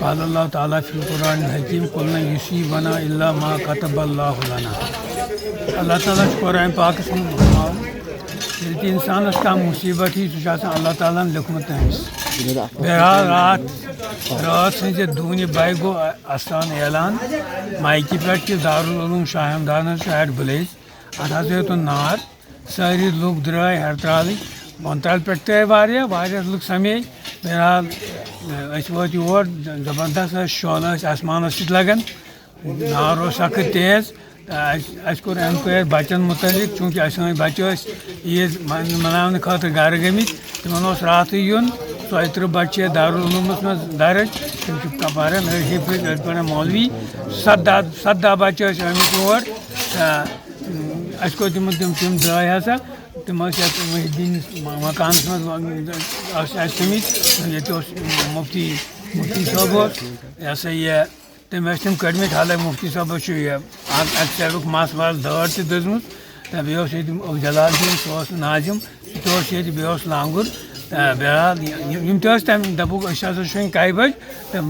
قال اللہ تعالیٰ فی القرآن الحکیم قل لن یصیبنا الا ما کتب اللہ لنا۔ اللہ تعالیٰ قرآن پاکس ییٚلہِ تہِ اِنسانس کانٛہہ مُصیٖبت یی سُہ چھُ آسان اللہ تعالیٰ ہن لیوٚکھمُت تٔمِس۔ بہرحال رات سٕنٛزِ دوٗنہِ بجہِ گوٚو اَستان اعلان مایکہِ پٮ۪ٹھ کہِ دارالعلوم شاہ ہمدانس چھُ ایٹ بلیز، اتھ ہسا ہیوٚتُن نار، سٲری لُکھ درٛاے ہرتالٕکۍ، بۄنہٕ ترٛالہِ پٮ۪ٹھ تہِ آیہِ واریاہ لُکھ سمے۔ بہرحال أسۍ وٲتۍ یور، زبردست ٲسۍ شعلہٕ ٲسۍ آسمانس سۭتۍ لگان، نار اوس سخت تیز۔ اَسہِ کوٚر اٮ۪نکویر بچن متعلق، چوٗنٛکہِ سٲنۍ بچہِ ٲسۍ عیٖد مناونہٕ خٲطرٕ گرٕ گٔمٕتۍ، تِمن اوس راتھٕے یُن۔ 32 بچہِ چھِ یتھ دارالعلوٗمس منٛز درٕج، تِم چھِ پران أڑۍ حِفظ أڑۍ پران مولوی، 17 بچہِ ٲسۍ آمٕتۍ یور تہٕ اَسہِ کوٚر تِم درٛاے ہسا، تِم ٲسۍ یتھ محدیٖنس مکانس منٛز ٲسۍ اَسہِ تھٲمٕتۍ، ییٚتہِ اوس مفتی صٲب اوس یہِ ہسا یہِ تٔمۍ ٲسۍ تِم کٔڑمٕتۍ، حالانکہِ مفتی صٲبس چھُ یہِ اکہِ سایڈُک مس وس دٲر تہِ دٔزمٕژ، تہٕ بیٚیہِ اوس ییٚتہِ جلال الدیٖن سُہ اوس ناظِم سُہ تہِ اوس ییٚتہِ، بیٚیہِ اوس لانگُر تہٕ بہرحال یِم تہِ ٲسۍ تَمہِ دوٚپُکھ أسۍ ہسا چھِ وۄنۍ کاہہِ بجہِ تہٕ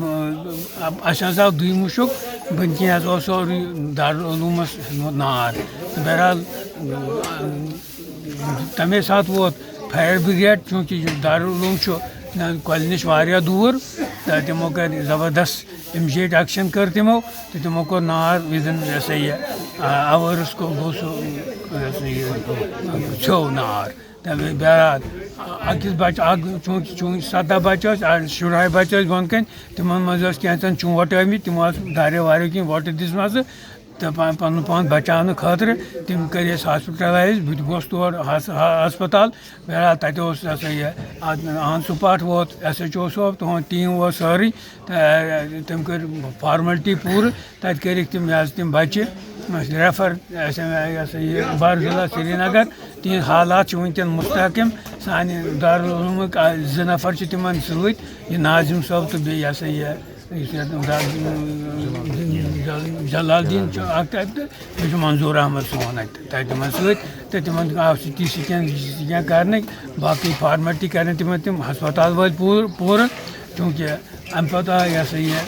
اَسہِ حظ آو دُے مُشُک، بٔنۍ کِنۍ حظ اوس سورُے دارالعلوٗمس ہیوٚتمُت نار تہٕ بہرحال تَمے ساتہٕ ووت فایر بِرگیڈ، چوٗنٛکہِ دارالعلوٗم چھُ کۄلہِ نِش واریاہ دوٗر تہٕ تِمو کٔرۍ زبردست اِمِجیٹ ایکشن کٔر تِمو تہٕ تِمو کوٚر نار وِدِن یہِ ہسا یہِ اَوٲرٕس گوٚو سُہ یہِ ہسا یہِ ژھیوٚو نار تہٕ بہرحال أکِس بچہِ اکھ چوٗنٛکہِ 17 بچہِ ٲسۍ، شُراہ بچہِ ٲسۍ بۄنہٕ کَنۍ، تِمن منٛز ٲسۍ کینٛژن چونٛٹھ آمٕتۍ، تِمو ٲس داریو واریاہ کینٛہہ وۄٹہٕ دِژمژٕ تہٕ پنُن پان بچاونہٕ خٲطرٕ تِم کٔرۍ أسۍ ہاسپِٹلایز، بہٕ تہِ گوس تور ہسپتال۔ بہرحال تتہِ اوس یہِ ہسا یہِ آن سپاٹ ووت SHO صٲب، تُہُنٛد ٹیٖم ووت سٲرٕے تہٕ تِم کٔرۍ فارملٹی پوٗرٕ، تتہِ کٔرِکھ تِم یہِ حظ تِم بچہِ ریفر یہِ ہسا یہِ بارزولہ سرینگر۔ تِہنٛدۍ حالات چھِ وُنکٮ۪ن مستحکم۔ سانہِ دارالعلوٗمٕکۍ 2 نفر چھِ تِمن سۭتۍ، یہِ ناظِم صٲب تہٕ بیٚیہِ یہِ ہسا یہِ جلال الدیٖن چھُ اکھ تَتہِ تہٕ بیٚیہِ چھُ منظوٗر احمد سون تَتہِ تِمن سۭتۍ تہٕ تِمن آو CT سکین کرنٕکۍ، باقٕے فارمیلٹی کرن تِمن تِم ہسپتال وٲلۍ پوٗرٕ، چوٗنٛکہِ اَمہِ پتہٕ آو یہِ ہسا یہِ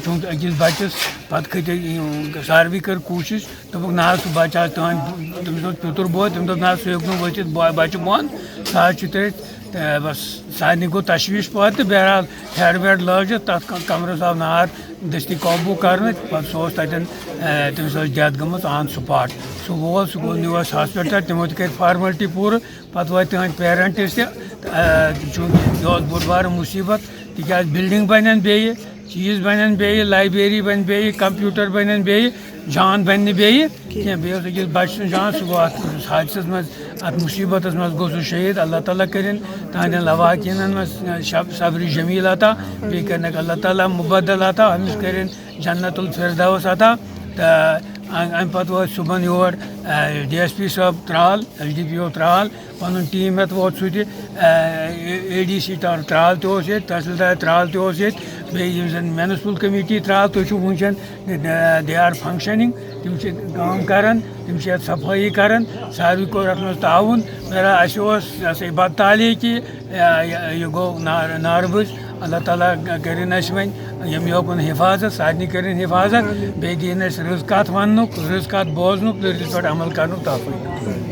چوٗنٛکہِ أکِس بچس پتہٕ کھٔتۍ ساروٕے کٔر کوٗشش، دوٚپُکھ نہ حظ سُہ بچہِ حظ تٔمِس اوس پیٚتُر بوے، تٔمۍ دوٚپ نہ حظ سُہ ہیوٚک نہٕ ؤتھِتھ بچہِ بۄن، سُہ حظ چھُ تٔتھۍ تہٕ بس سارنٕے گوٚو تشویٖش پتہٕ تہٕ بہرحال ہیڈ ویڈ لٲجِتھ تتھ کمرس آو نار دٔستی قوبوٗ کرنہٕ، پتہٕ سُہ اوس تتٮ۪ن تٔمِس ٲس ڈیتھ گٔمٕژ آن سپاٹ۔ سُہ وول، سُہ نیوٗ اَسہِ ہاسپِٹل، تِمو تہِ کٔرۍ فارملٹی پوٗرٕ، پتہٕ وٲتۍ تِہنٛدۍ پیرنٹٕس تہِ، چوٗنٛکہِ یہِ اوس بوٚڑ بارٕ مُصیٖبت، تِکیٛازِ بِلڈنٛگ بنن بیٚیہِ، چیٖز بنن بیٚیہِ، لایبریری بنہِ بیٚیہِ، کمپیوٗٹر بنن بیٚیہِ، جان بنہِ نہٕ بیٚیہِ کینٛہہ، بیٚیہِ اوس أکِس بچہِ سُنٛد جان، سُہ گوٚو اتھ حادثس منٛز، اتھ مُصیٖبتس منٛز گوٚو سُہ شہیٖد۔ اللہ تعالیٰ کٔرِنۍ تہنٛدٮ۪ن لواقیٖنن منٛز صبرِ جمیٖل عطا، بیٚیہِ کٔرنکھ اللہ تعالیٰ مُبدل عطا، أمِس کٔرِنۍ جنت الفردوس عطا۔ تہٕ اَمہِ پتہٕ وٲتۍ صُبحن یور DSP صٲب ترٛال، LDPO ترٛال، پنُن ٹیٖم ہٮ۪تھ ووت سُہ تہِ، ADC ترٛال تہِ اوس ییٚتہِ، تحصیٖلدار ترٛال تہِ اوس ییٚتہِ، بیٚیہِ یِم زن میونسپل کمیٹی ترٛال تُہۍ چھِو وٕنکٮ۪ن دے آر فنٛگشنِنٛگ، تِم چھِ کٲم کران، تِم چھِ یتھ صفٲیی کران، ساروٕے کوٚر اتھ منٛز تعاوُن۔ بہرحال اَسہِ اوس یہِ ہسا یہِ بدتعلی کہِ یہِ گوٚو نارٕ بٔزۍ، اللہ تعالیٰ کٔرِنۍ اَسہِ وۄنۍ ییٚمہِ یوکُن حِفاظت، سارنٕے کٔرِنۍ حِفاظت، بیٚیہِ دِیِن اَسہِ رٕژ کتھ وننُک، رٕژ کتھ بوزنُک تہٕ رٕژ پٲٹھۍ عمل کرنُک توفیٖق۔